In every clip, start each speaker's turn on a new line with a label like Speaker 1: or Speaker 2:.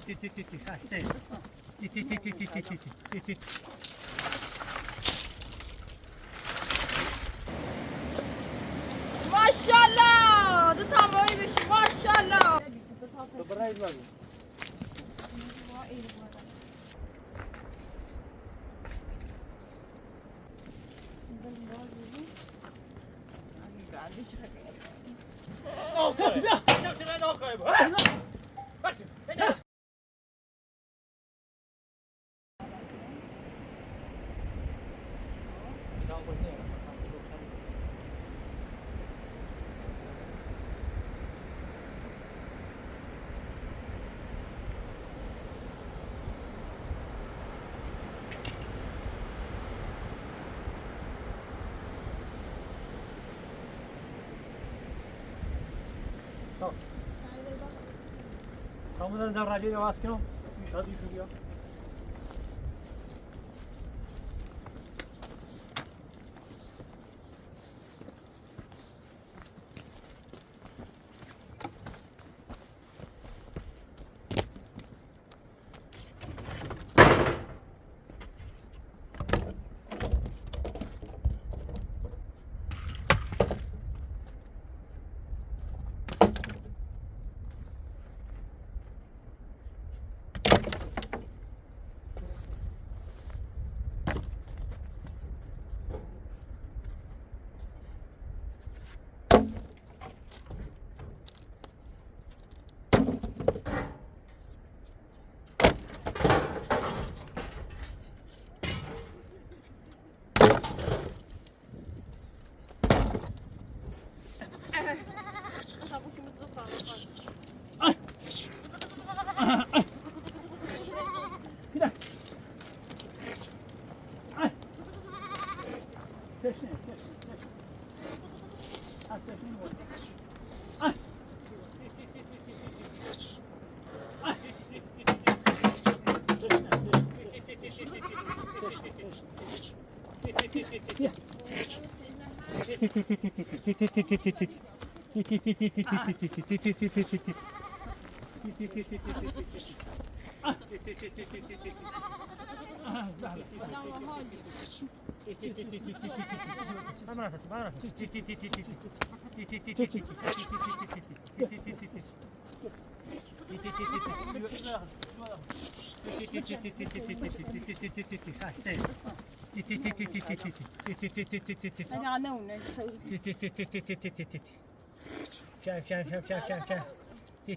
Speaker 1: Hastayım.
Speaker 2: Maşallah. Adı tam öyle bir şey. Maşallah.
Speaker 1: Kamudan zarracıyla vaskin o. Hadi şuraya. Bir dakika. Ay. Teşne. Az teşne mi oldu? Ay. Ay.
Speaker 2: Hadi anne onu.
Speaker 1: به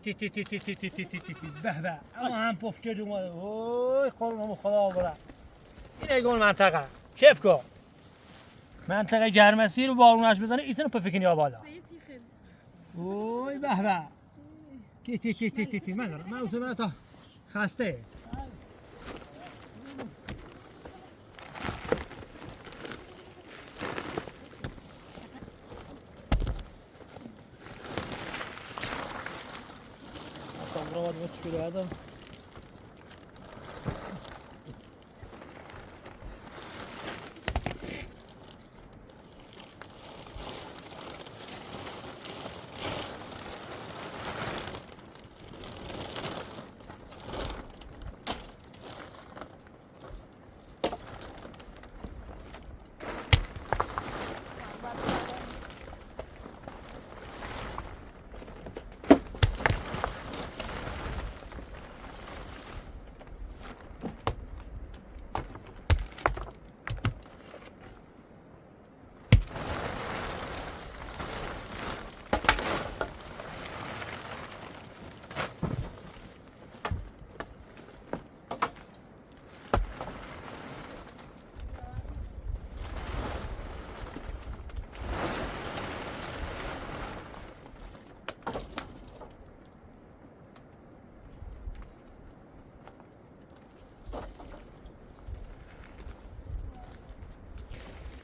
Speaker 1: اما هم پفچه اومده اوی خانم خدا برا این گل منطقه کیف کن منطقه گرمسی رو بارونش بزنه ایسن پفکینی ها بالا اوی به تی من اصلا تا خسته Bravo, muito inspirada.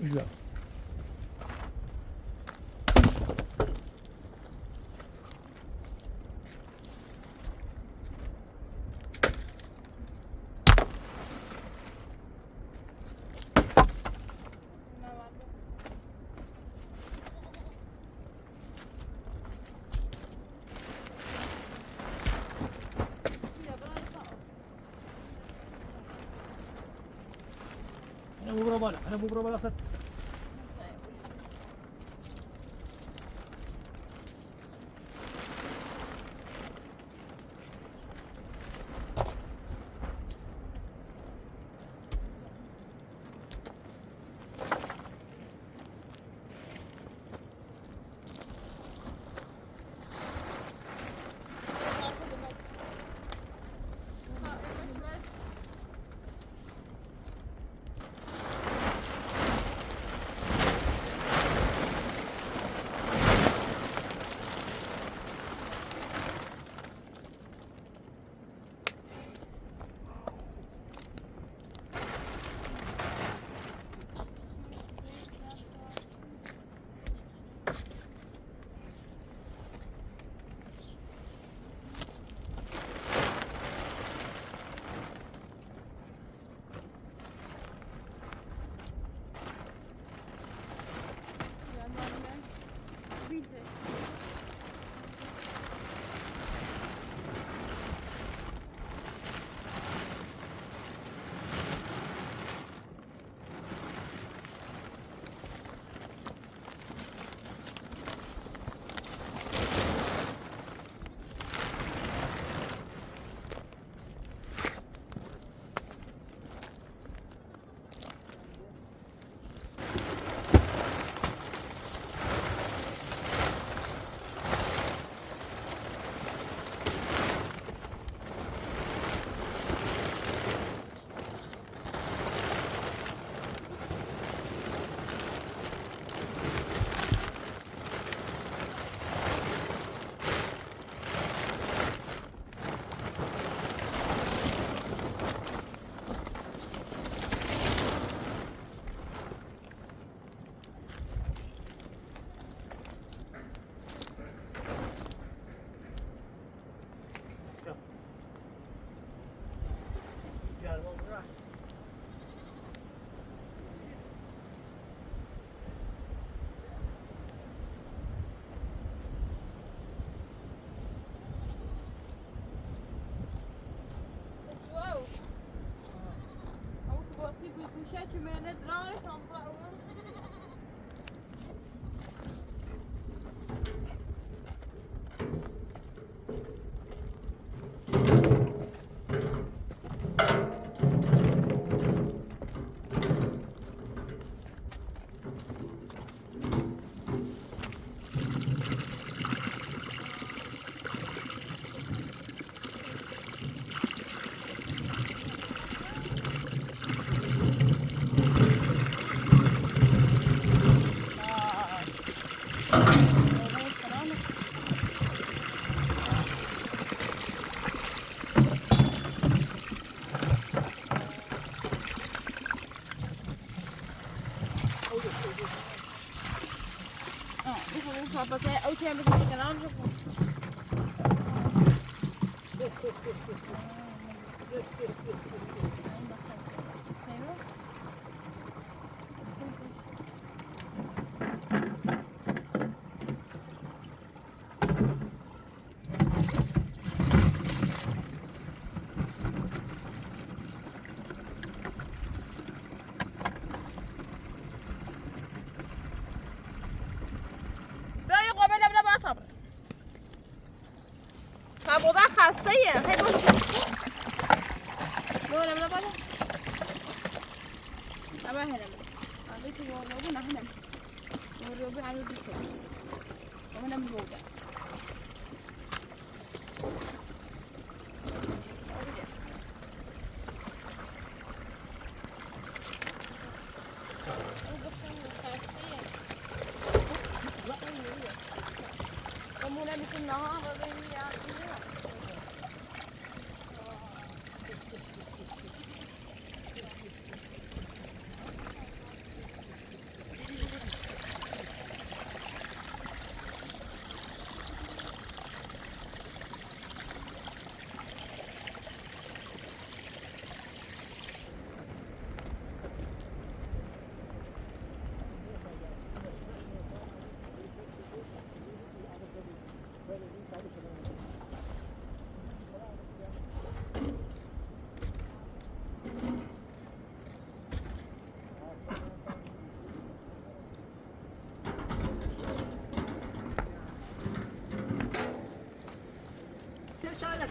Speaker 1: Güzel. اینو ببر بالا، اینو ببر بالا اصلا.
Speaker 2: گوشه من درایش هم باور Pakai auto yang betul kenal je. خسته ایه خیلی باشه بولم نبالا نبا هنم آنجا که بولم نه هنم بولم عادی دیگه هنم بوده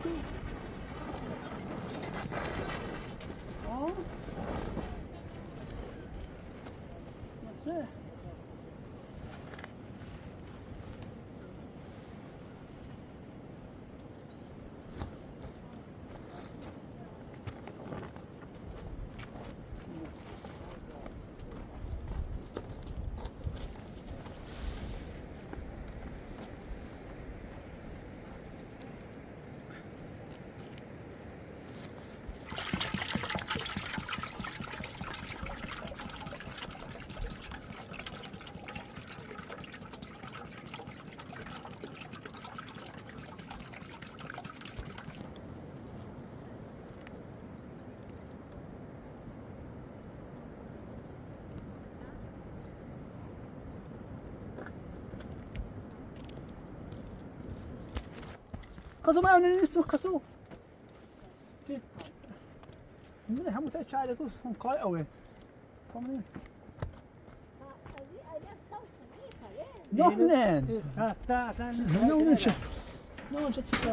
Speaker 3: تو چه؟ قصو ما يعني نسمع قصو من هم تشعر كوس هم قاي أوي طمني نحن نحن شو نحن شو تسكر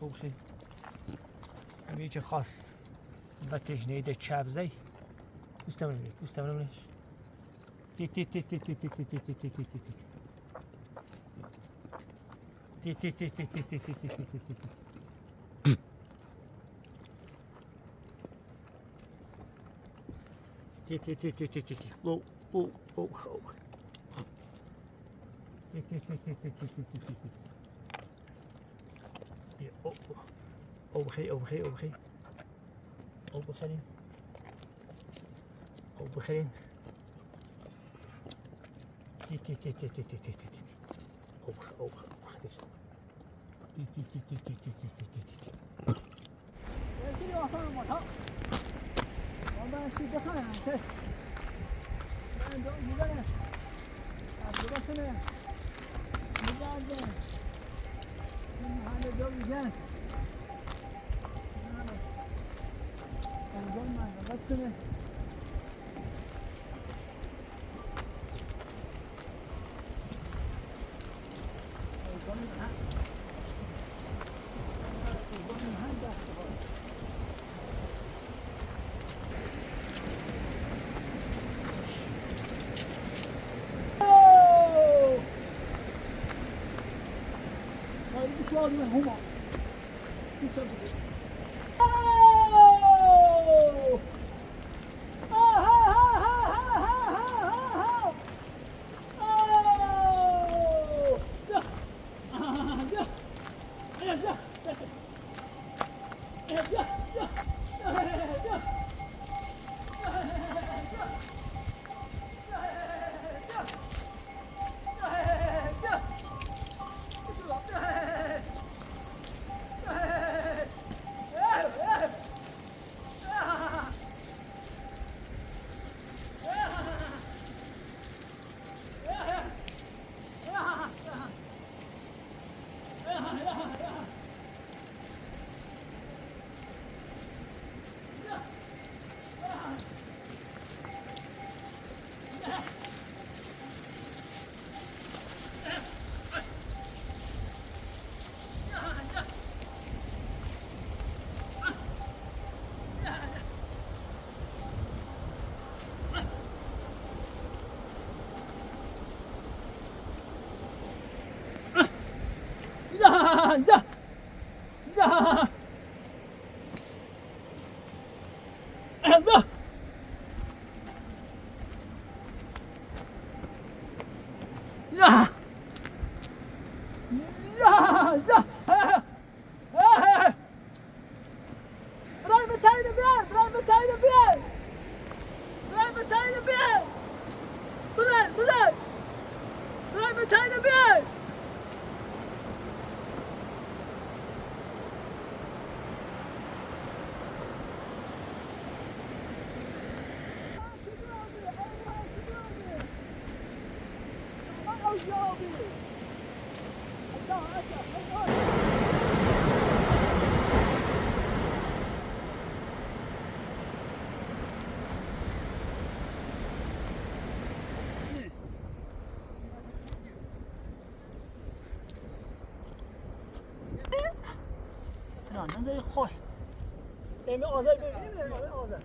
Speaker 1: اوخی همیشه خاص با تشنه ده چپ زی استمرش بخيرين
Speaker 3: هما
Speaker 1: نه زي خوش امی آزاد ببینیم آزاد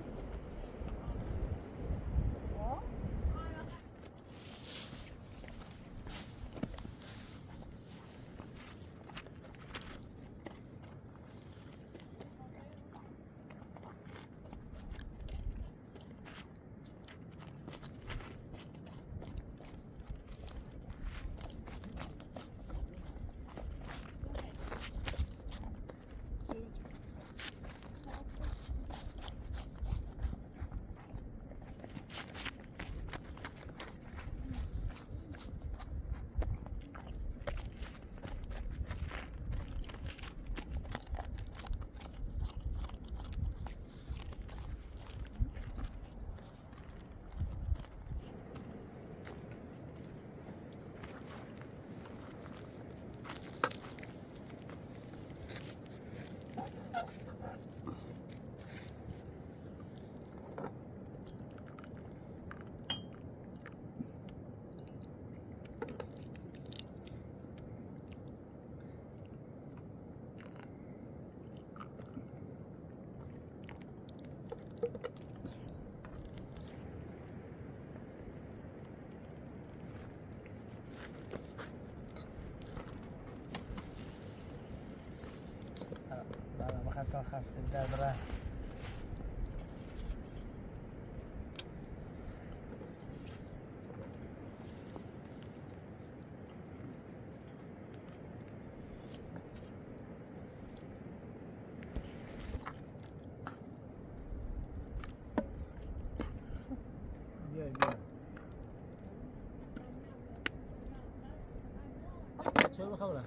Speaker 1: تا خسته در بره بیا چه خبره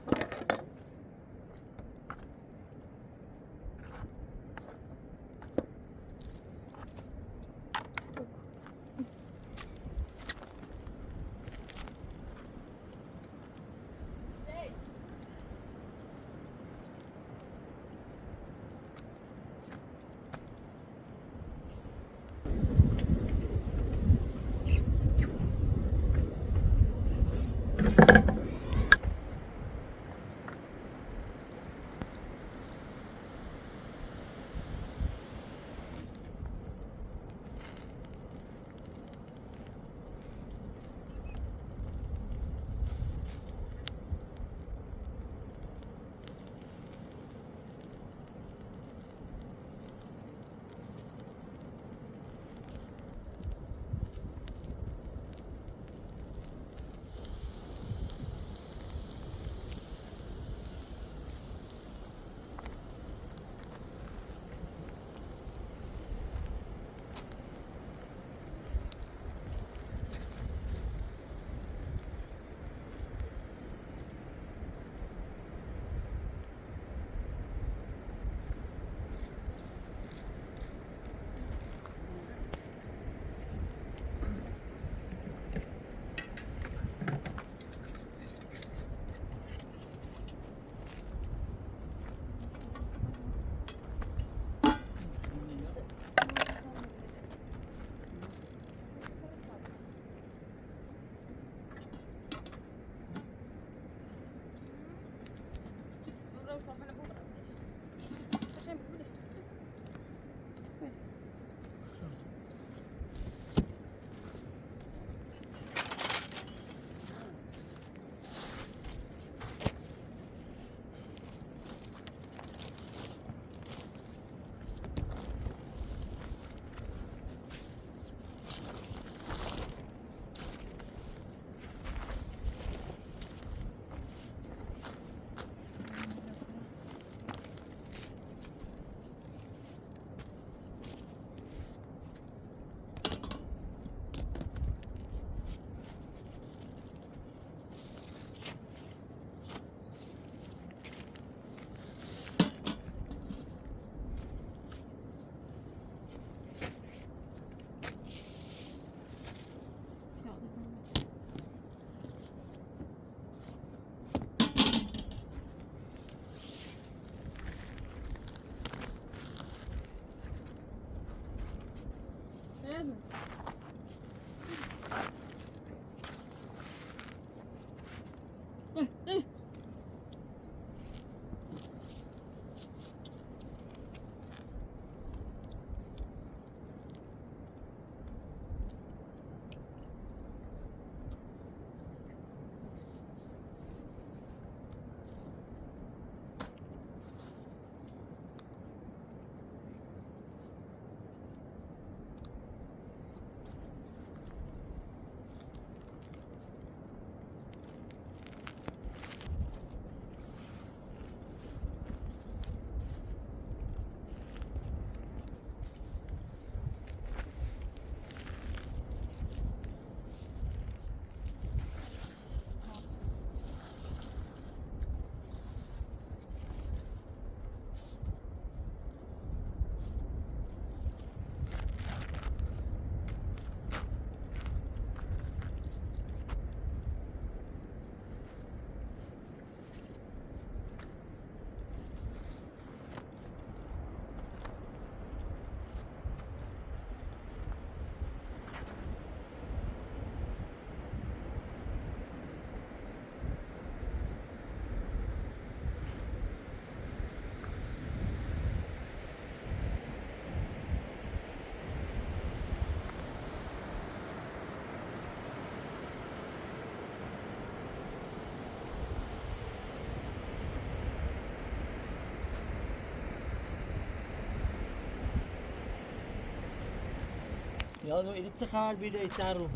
Speaker 1: Ja, so in die Zahl wieder in Zaru.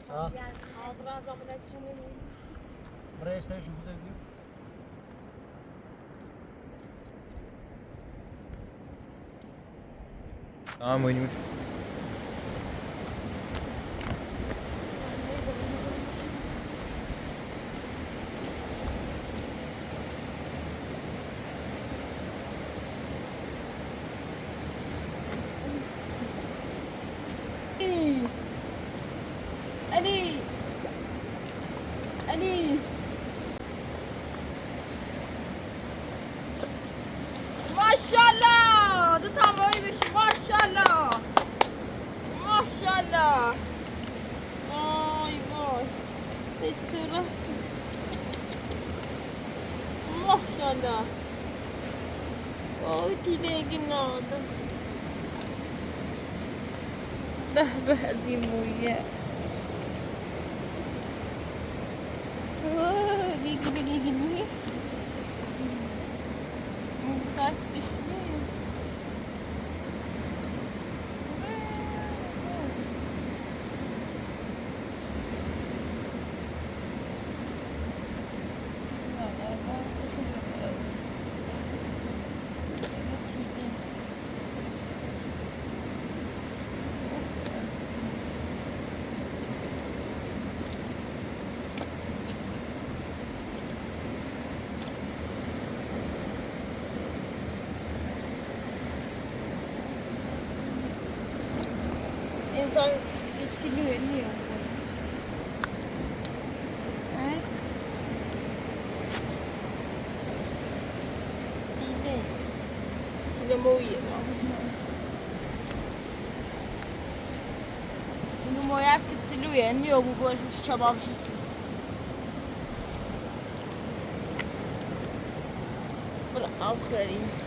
Speaker 1: Ah. برای سرش رو بزنید.
Speaker 4: Oynamış.
Speaker 2: Ali. Ali. Maşallah. Du tar mig över. Maşallah. Maşallah. Vay vay. Sätt dig rätt. Maşallah. Oj, till egen nåd. به از مویه بیگی بیگی بیگی خاص کشکیه Então, diz que não é meu. É? Sim, ele é moído. No moja celuje, nie ogół, że trzeba w życiu. Aferin.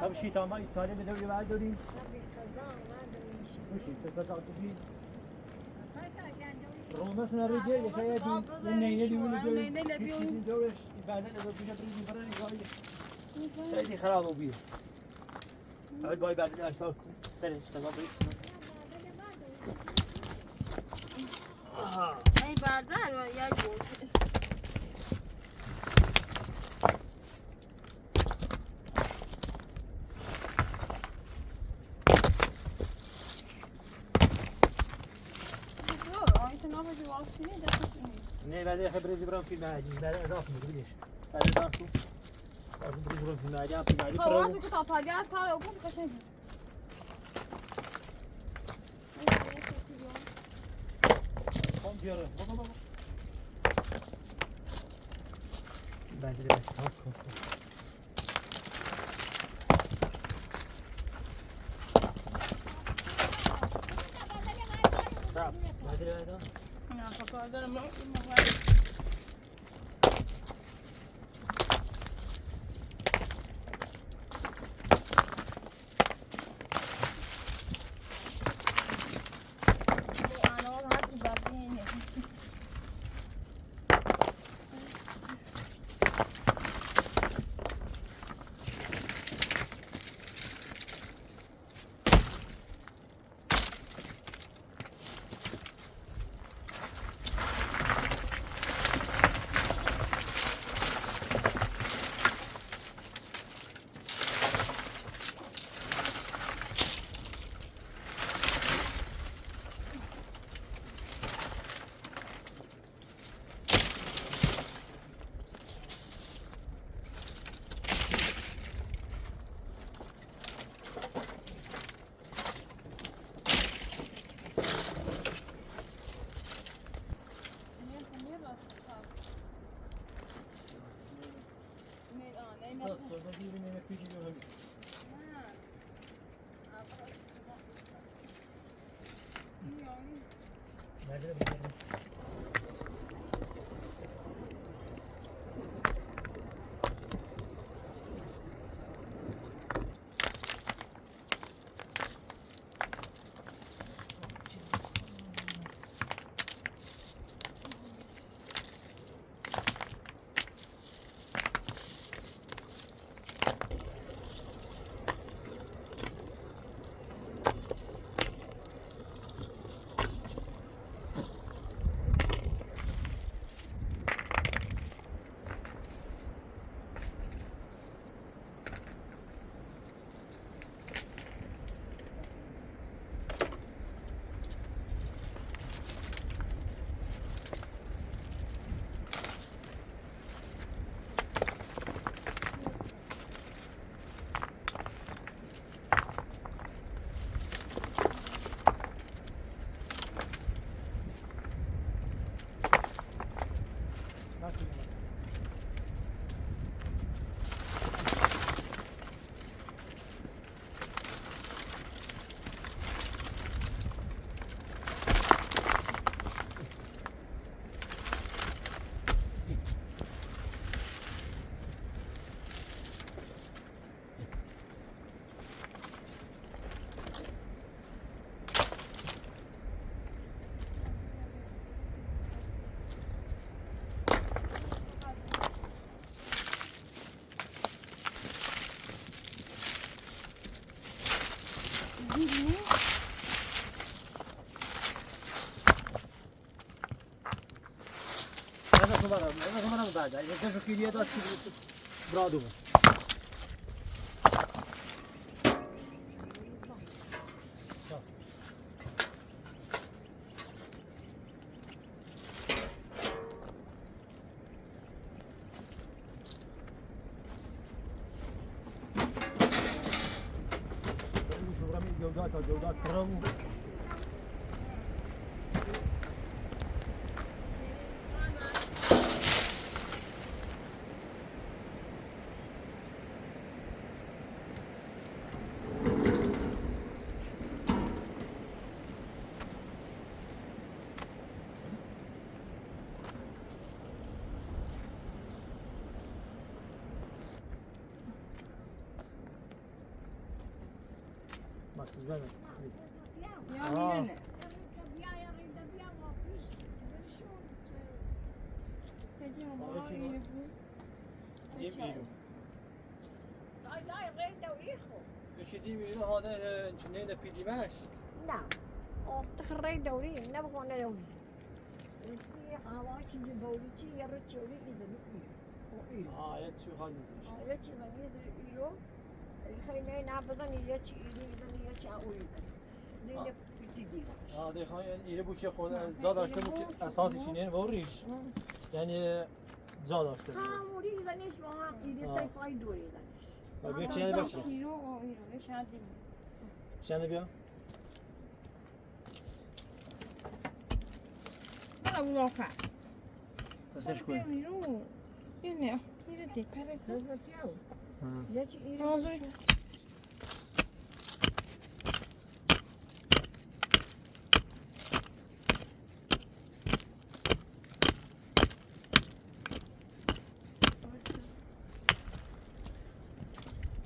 Speaker 1: طب شيطان ما إيطاليا بدوري بعد دوري وشي تصدق تجي روما سنا رجال يخيا دي النينة دي ولا دوري دوري بعدين إذا بيجي بريدي براني قاعد سيدي خراب وبيه بعد باي بعد الأشتاق سريع اشتغل بريد
Speaker 2: این بردن و یا گوش
Speaker 1: نه بعد خبر زبران في معادي بعد اضافه مدريش بعد اضافه لازم زبران في معادي في معادي
Speaker 2: خلاص كنت هفاجئك تعالى وكنت كشف
Speaker 1: قوم دياره بابا بابا بعد الاضافه بعد الاضافه
Speaker 2: انا فكرت انا
Speaker 1: انا كمان بعد اذا كان في رياضات برادو جودات كرم güzel.
Speaker 2: Ya میرنه پدی ماما اینو بود
Speaker 1: دیم ایرو بچه دیم ایرو هاده نه پیدیمش
Speaker 4: نعم تخري دوري نبغى أنا دوري في حواشي بوليتي يرتشي ولي إذا نقول
Speaker 1: یه چی خالصش
Speaker 4: يتشي غنيز إيرو الخينا نعبدن يتشي إيرو إذا يتشي أولي نينا بتدي
Speaker 1: هاده خواهی ایرو بوچه خود جا داشته بود که اساسی چینه وریش یعنی جا داشته بود
Speaker 4: موري إذا نيش ما إيرو تاي فاي دوري إذا نيش
Speaker 1: بیا چینه بچه
Speaker 2: ایرو و ایرو بهش عدیم
Speaker 1: چینه بیا
Speaker 2: بلا ولافع
Speaker 1: دستش کنی
Speaker 2: ایرو ایرو ایرو دی پره
Speaker 4: لازم تياو يتشي إيرو
Speaker 2: آزوی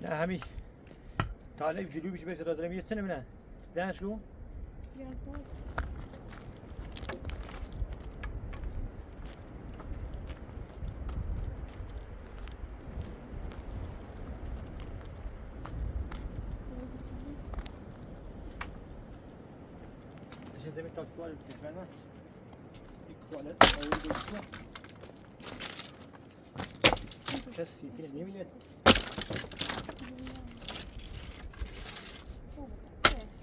Speaker 1: نه همی طالب جلوبش بس رازرم یه سنه منه دانش کو ايش زي ما انت كواليتي فاهمه الكواليتي او الجوده كسي كده نيمين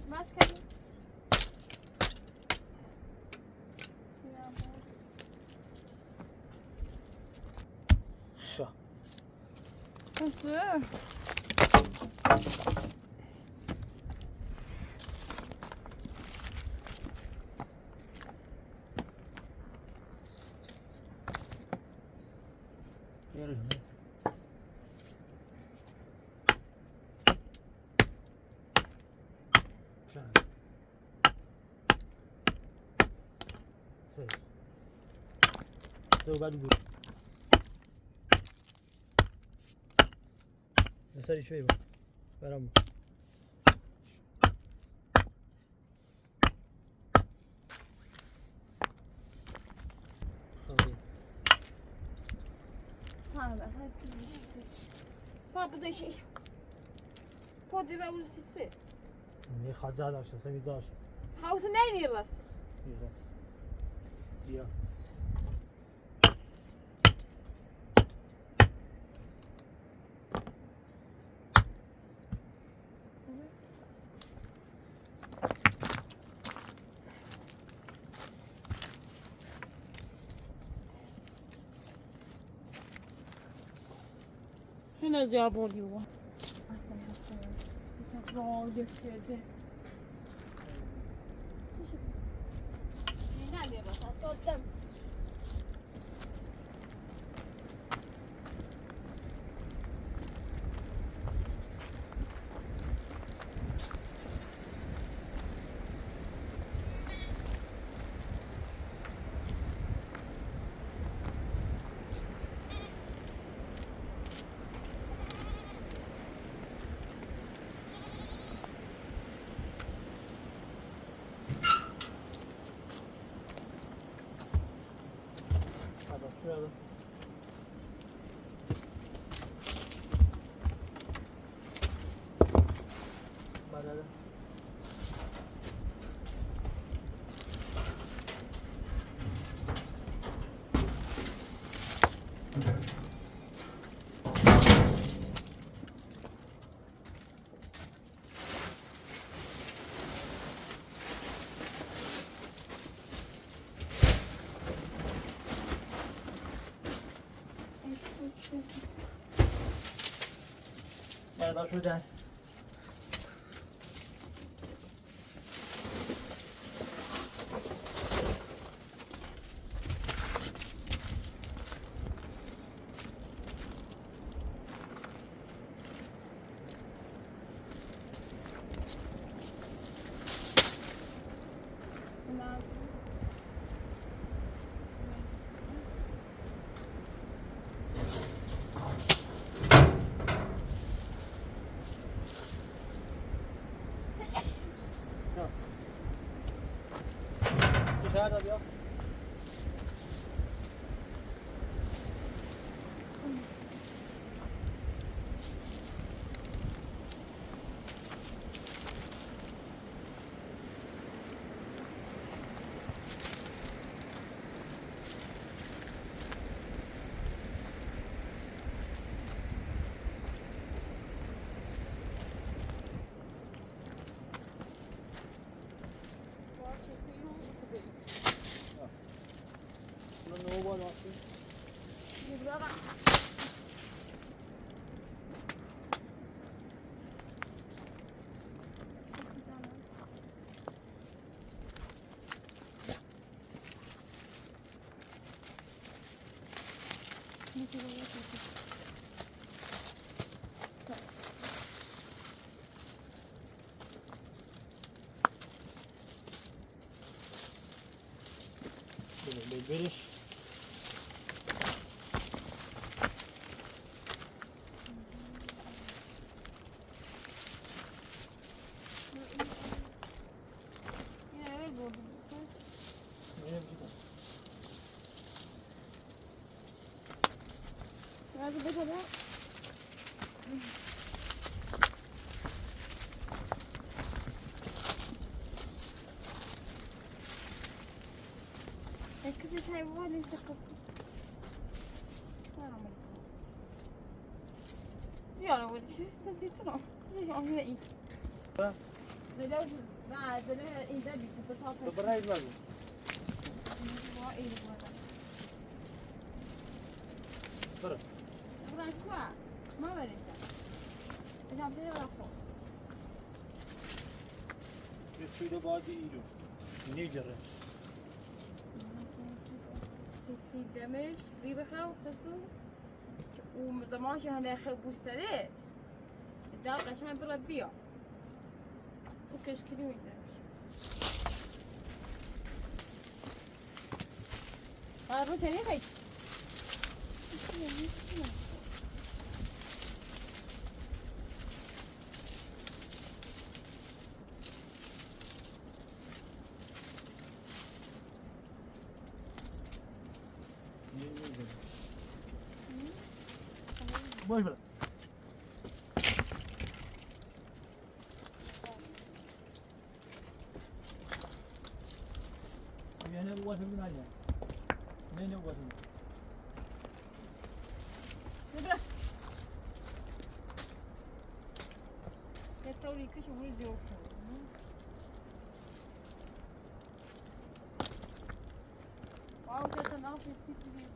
Speaker 2: ماش کردیم
Speaker 1: شو
Speaker 2: Nasıl?
Speaker 1: يلا سو بعد بود سری شوی بود برام
Speaker 2: Tanrım ben sana Papa şey. Pode ben bunu sitsi.
Speaker 1: Ne خجالت داشتم سمی داشت
Speaker 2: Hausa ne diyorlar?
Speaker 1: biraz بیا
Speaker 2: Yine ziyaret oluyor. Tekrar gösterdi. Ne diyorlar? Askoltam.
Speaker 1: Hadi şuraya da. Bana da. Bana şuradan. برش
Speaker 2: ركزت هاي وايد تقص زيارة ولد شو استسيتنا ليش عاملة ايه زلوج لا زلوج ايه ده بيتبطل
Speaker 1: برای مگو برو
Speaker 2: برای کوا ما بریم اجازه بده برای خود
Speaker 1: یه سویده بادی ایرو نیجره
Speaker 2: تكسير دمج ريبخة وخصو ومطماش هنا خبو سليش الداق عشان بربيه وكش كلمة دمج قاربت هني خيط
Speaker 1: باش برو یعنی واسه می‌ناجی نه واسه
Speaker 2: نبرة يتولي كش ولد يوكل واو تتنافس كتير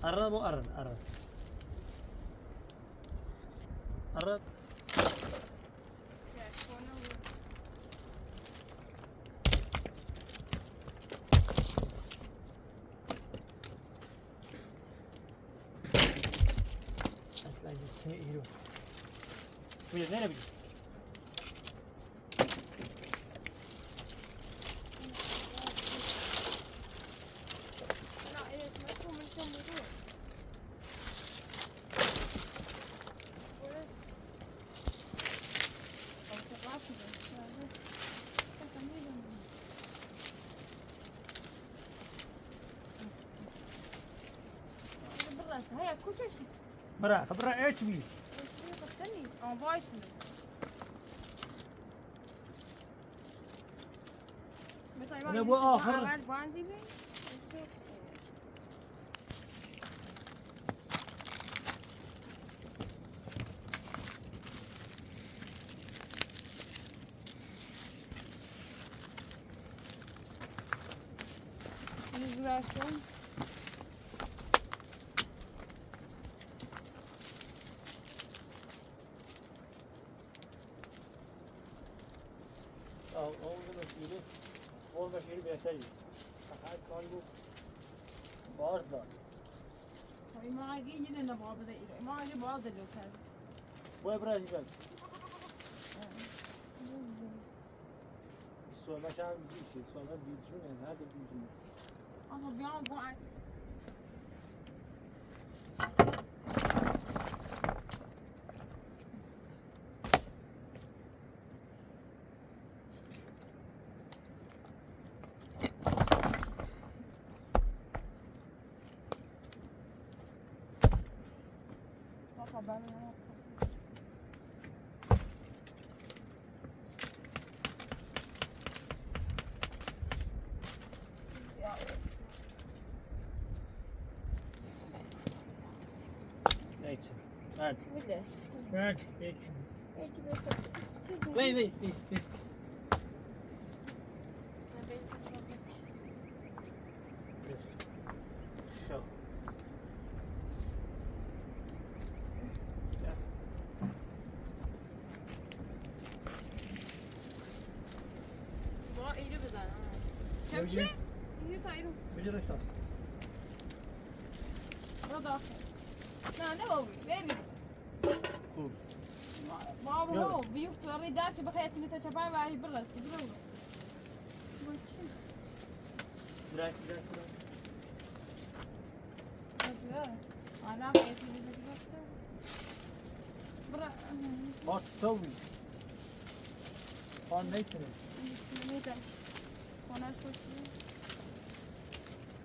Speaker 1: قرب وقرب قرب قرب اصلا چه ایرو بیا نه بیا
Speaker 2: هيا كل شيء
Speaker 1: برا خبره ايش بي
Speaker 2: استني انا بايسن
Speaker 1: أنا أبغى آخر.
Speaker 2: عندي بي Gracias.
Speaker 1: اون مسئولی اون مسئولی بهتری فقط کار بود بارد داد
Speaker 2: ما عادي يجينا نبغى بدأ ما عادي بعض اللي كان
Speaker 1: باید برای بگم صحبت هم بیشه صحبت بیشونه هر دو بیشونه
Speaker 2: أنا بيعمل بعض
Speaker 1: Neyse. Hadi.
Speaker 2: بدش
Speaker 1: Hadi. Geç.
Speaker 2: هيك
Speaker 1: Vey vey vey vey. Şu.
Speaker 2: ما إيده بدن كم شيء؟ إيده تايرو
Speaker 1: Bıcır işte.
Speaker 2: داخل نه بابی ببین
Speaker 1: خوب
Speaker 2: بابا هو بيوت الريدات بخيت مثل شباب وعي برس برو أنا خيت مثل برس برا
Speaker 1: ما تسوي آن نیتونه
Speaker 2: نمیدم خونش خوشی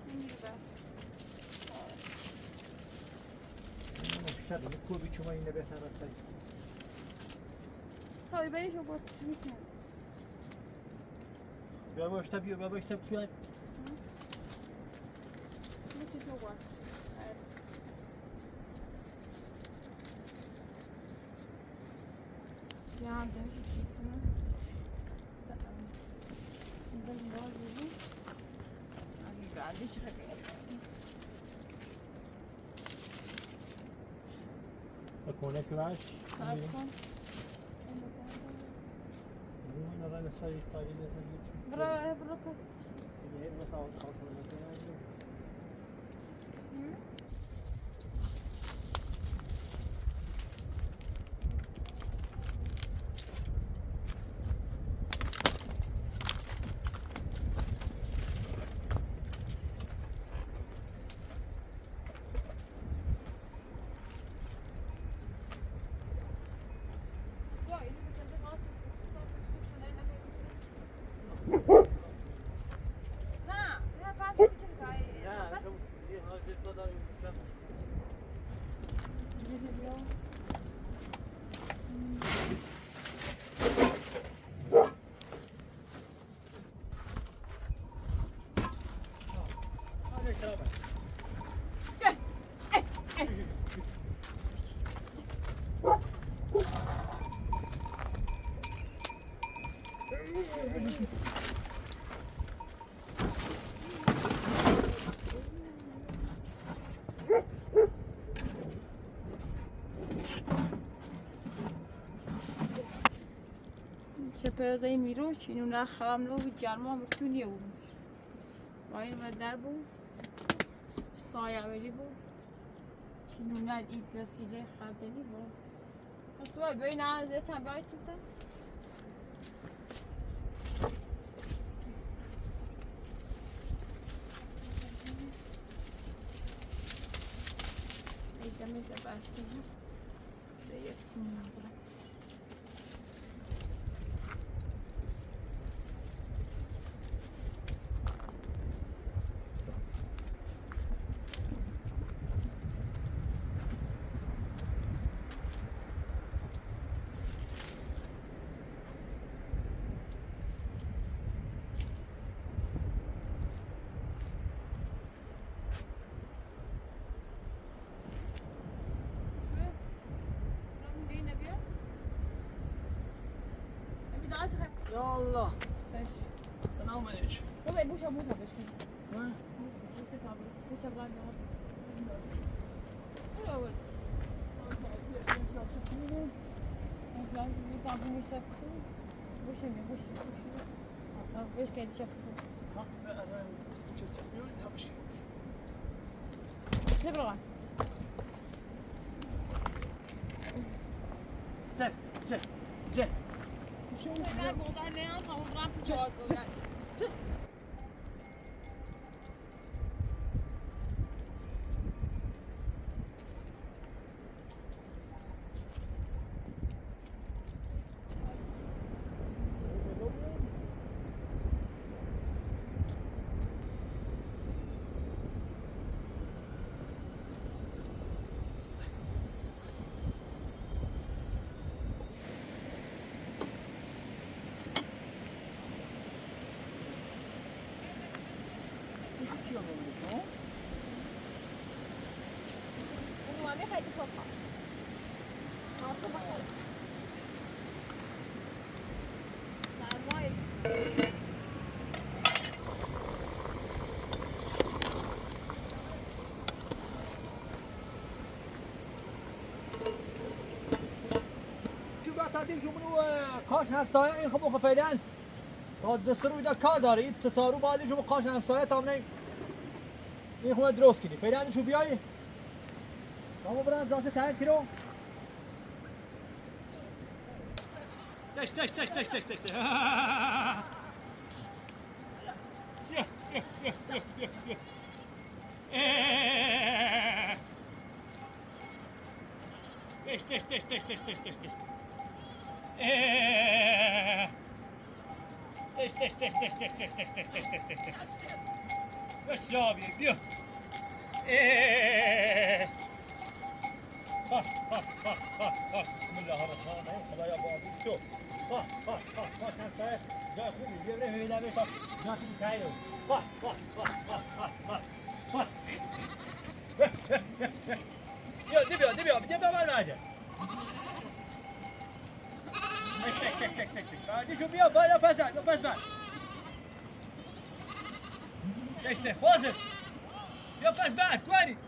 Speaker 2: نمیدم
Speaker 1: بیشتر دیگه کوبی چما اینه بهتر است
Speaker 2: خواهی بری شو برد میکنم
Speaker 1: بیا باش تب چوی
Speaker 2: میشه شو برد یا هم دمیشه چیزونه این دار بودی اگه بعدش خیلی
Speaker 1: کنه که باش
Speaker 2: کار کن
Speaker 1: نه نه نه سعی کاری نمی‌کنی
Speaker 2: برو پس
Speaker 1: یه مثلا خاطر نکنه
Speaker 2: چپرزای میروش اینو نخرم لو جرما مرتونی او وای مدر بو سایه ولی بو اینو نه ای وسیله خردلی بو پس وای ببین از چند باید سنتا ایدم بسته دیگه چی ندارم
Speaker 1: يلا
Speaker 2: باش
Speaker 1: سلام عليكم
Speaker 2: والله بوش ابوها باش
Speaker 1: ها
Speaker 2: بوش ابوها اول لازم يطلعوا يسكتوا بوش باش كان يشكتوا تبغى
Speaker 1: زين زين زين
Speaker 2: لا موضوع اللي انا طبعا في الجواد عنواني خيط فوقها ما تصبح خيط صار وايد
Speaker 1: شو بقى تعديل شو منو كاش همسایه این خب فعلا تا دستر ویدا کار داره این ستارو بعدی شو کاش همسایه تا نه این خونه درست کنی فعلا شو بیای Vamos para dentro, tá? Tirou. Deixa. Deixa eu ver a bola passar, não passa. Deixa, força. Eu passo baixo, Quani.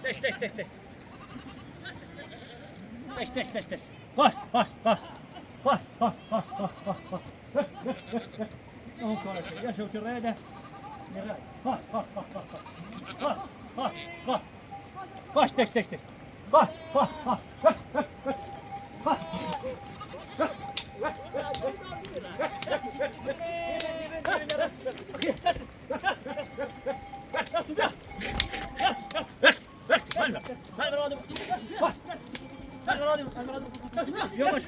Speaker 1: Deixa. Não, cara, já sou te reda. Deixa. Yavaş.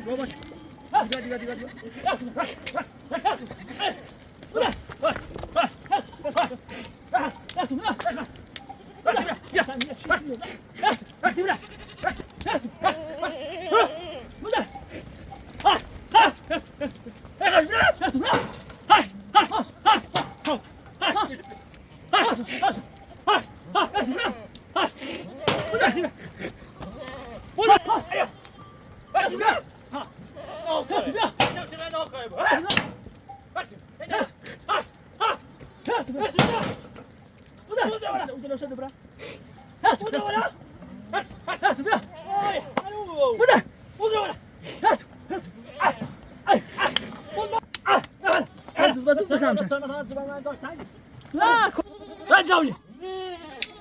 Speaker 1: Hadi.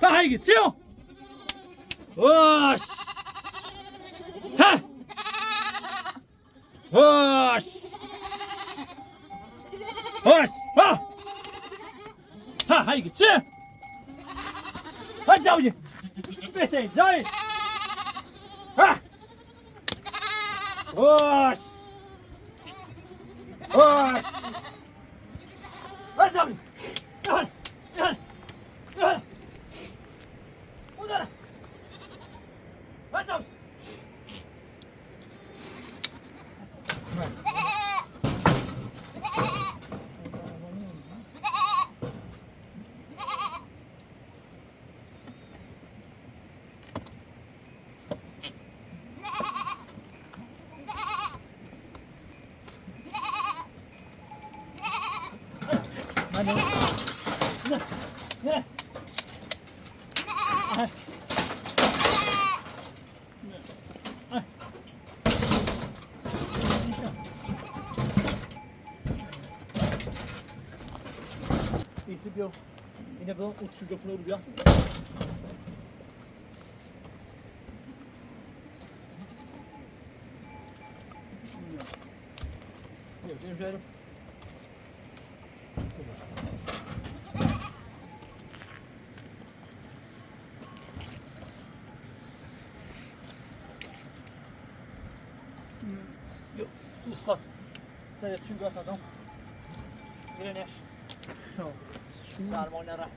Speaker 1: Hadi git, Sion. Hoş. Hoş. Hadi git, Sion. Hadi Zavcı. Bitti, Zavcı. Hoş. Hadi Zavcı. Gel. Ulan. Hadi Zavcı. İyisi bir yol. Yine buradan uçsuz yapılır ya. Yok, benim şöyle. Yok, ıslat. Evet, çünkü adam. Direnir. Yok. Sarmalara.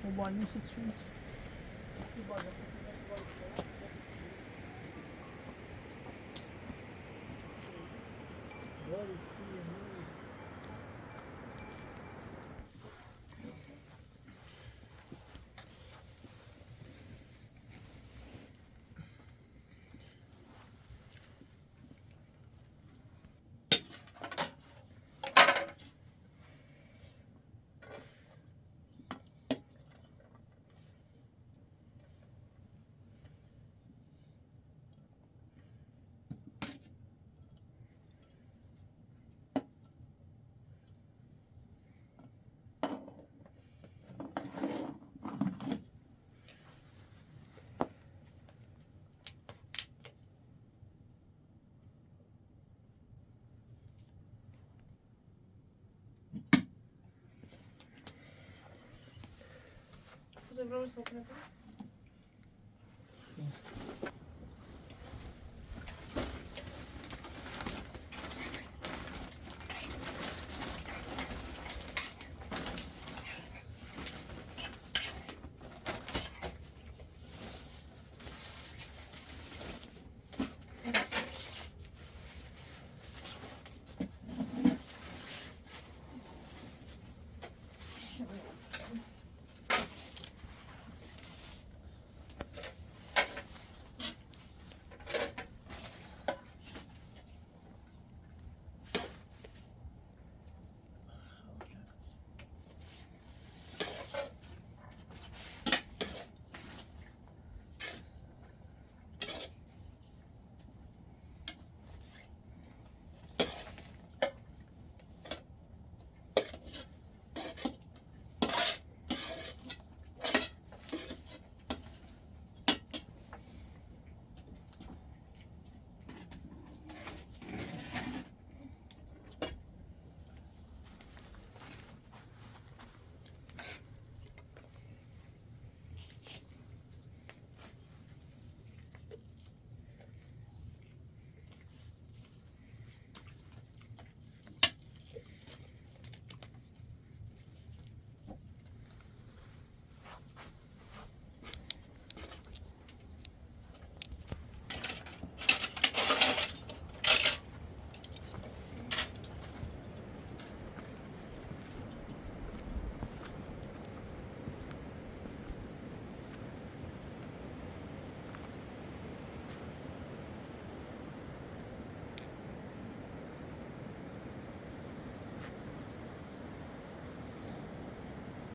Speaker 3: O banyo sıçıyor.
Speaker 2: برو سفره.